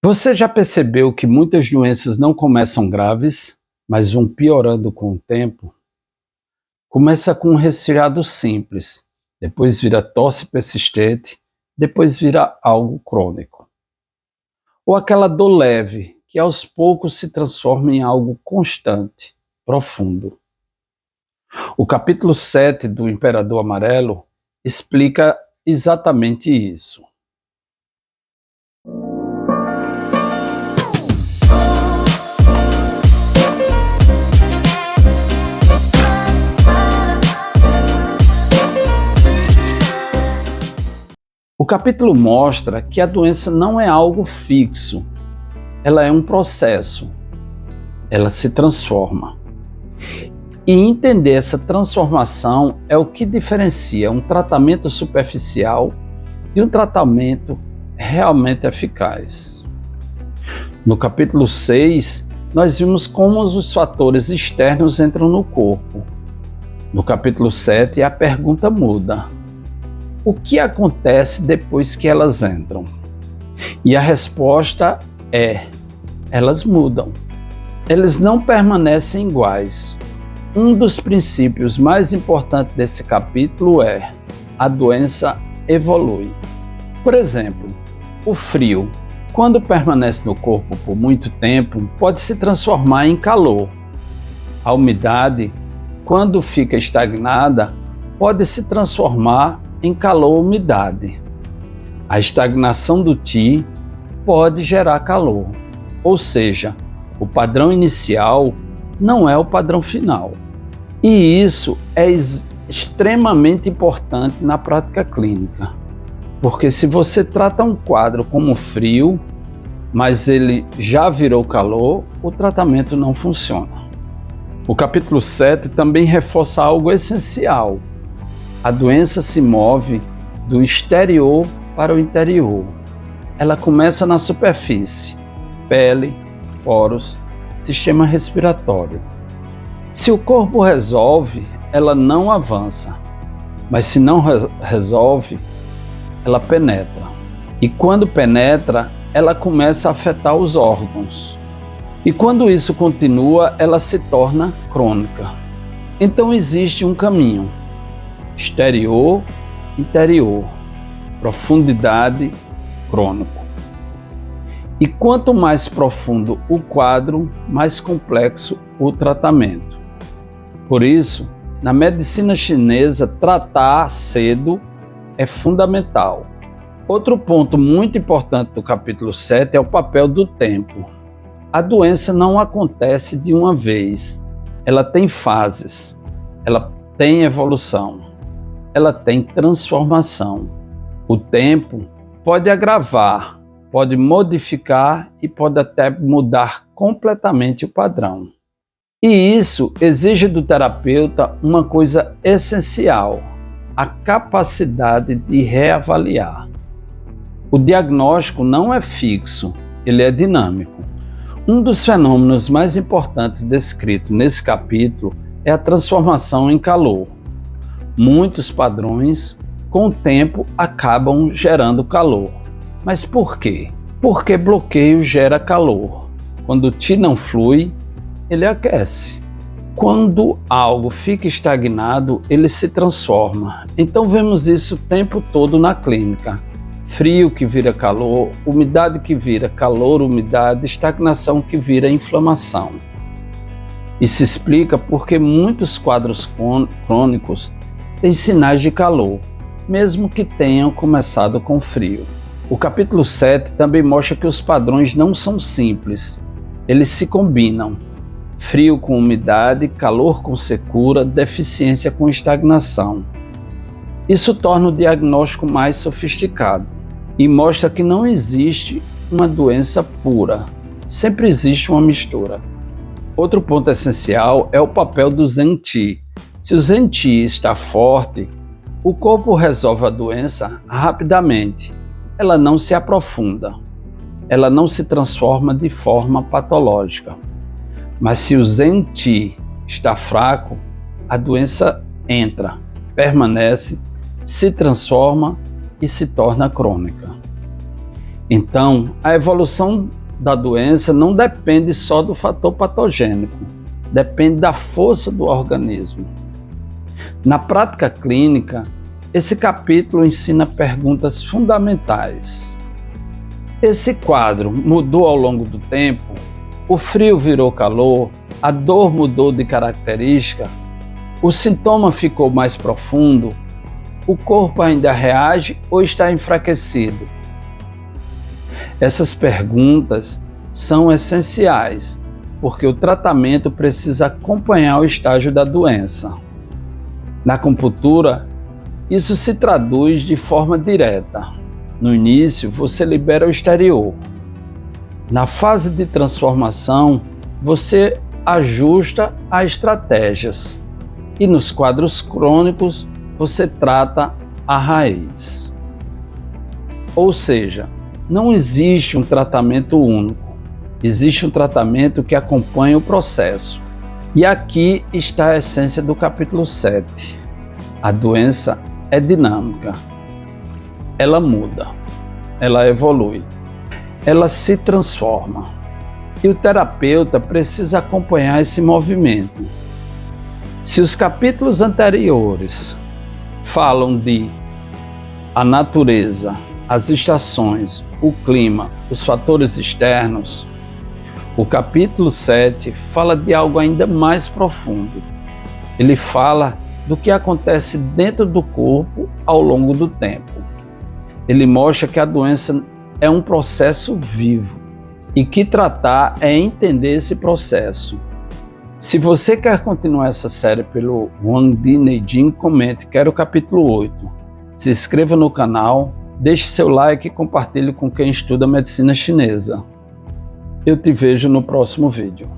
Você já percebeu que muitas doenças não começam graves, mas vão piorando com o tempo? Começa com um resfriado simples, depois vira tosse persistente, depois vira algo crônico. Ou aquela dor leve, que aos poucos se transforma em algo constante, profundo. O capítulo 7 do Imperador Amarelo explica exatamente isso. O capítulo mostra que a doença não é algo fixo, ela é um processo, ela se transforma. E entender essa transformação é o que diferencia um tratamento superficial de um tratamento realmente eficaz. No capítulo 6, nós vimos como os fatores externos entram no corpo. No capítulo 7, a pergunta muda. O que acontece depois que elas entram? E a resposta é: elas mudam. Eles não permanecem iguais. Um dos princípios mais importantes desse capítulo é: a doença evolui. Por exemplo, o frio, quando permanece no corpo por muito tempo, pode se transformar em calor. A umidade, quando fica estagnada, pode se transformar em calor-umidade. A estagnação do Qi pode gerar calor, ou seja, o padrão inicial não é o padrão final. E isso é extremamente importante na prática clínica, porque se você trata um quadro como frio, mas ele já virou calor, o tratamento não funciona. O capítulo 7 também reforça algo essencial. A doença se move do exterior para o interior. Ela começa na superfície, pele, poros, sistema respiratório. Se o corpo resolve, ela não avança, mas se não resolve, ela penetra. E quando penetra, ela começa a afetar os órgãos. E quando isso continua, ela se torna crônica. Então existe um caminho: exterior, interior, profundidade, crônico. E quanto mais profundo o quadro, mais complexo o tratamento. Por isso, na medicina chinesa, tratar cedo é fundamental. Outro ponto muito importante do capítulo 7 é o papel do tempo. A doença não acontece de uma vez, ela tem fases, ela tem evolução, ela tem transformação. O tempo pode agravar, pode modificar e pode até mudar completamente o padrão. E isso exige do terapeuta uma coisa essencial: a capacidade de reavaliar. O diagnóstico não é fixo, ele é dinâmico. Um dos fenômenos mais importantes descrito nesse capítulo é a transformação em calor. Muitos padrões, com o tempo, acabam gerando calor. Mas por quê? Porque bloqueio gera calor. Quando o Qi não flui, ele aquece. Quando algo fica estagnado, ele se transforma. Então vemos isso o tempo todo na clínica. Frio que vira calor, umidade que vira calor, umidade, estagnação que vira inflamação. Isso explica porque muitos quadros crônicos têm sinais de calor, mesmo que tenham começado com frio. O capítulo 7 também mostra que os padrões não são simples, eles se combinam. Frio com umidade, calor com secura, deficiência com estagnação. Isso torna o diagnóstico mais sofisticado e mostra que não existe uma doença pura, sempre existe uma mistura. Outro ponto essencial é o papel do Zen Qi. Se o Zen Qi está forte, o corpo resolve a doença rapidamente. Ela não se aprofunda, ela não se transforma de forma patológica. Mas se o Zen Qi está fraco, a doença entra, permanece, se transforma e se torna crônica. Então, a evolução da doença não depende só do fator patogênico, depende da força do organismo. Na prática clínica, esse capítulo ensina perguntas fundamentais. Esse quadro mudou ao longo do tempo? O frio virou calor? A dor mudou de característica? O sintoma ficou mais profundo? O corpo ainda reage ou está enfraquecido? Essas perguntas são essenciais, porque o tratamento precisa acompanhar o estágio da doença. Na acupuntura, isso se traduz de forma direta. No início, você libera o exterior. Na fase de transformação, você ajusta as estratégias. E nos quadros crônicos, você trata a raiz. Ou seja, não existe um tratamento único. Existe um tratamento que acompanha o processo. E aqui está a essência do capítulo 7. A doença é dinâmica. Ela muda. Ela evolui. Ela se transforma. E o terapeuta precisa acompanhar esse movimento. Se os capítulos anteriores falam de a natureza, as estações, o clima, os fatores externos, o capítulo 7 fala de algo ainda mais profundo. Ele fala do que acontece dentro do corpo ao longo do tempo. Ele mostra que a doença é um processo vivo e que tratar é entender esse processo. Se você quer continuar essa série pelo Wang Di Neijing, comente, quero o capítulo 8. Se inscreva no canal, deixe seu like e compartilhe com quem estuda medicina chinesa. Eu te vejo no próximo vídeo.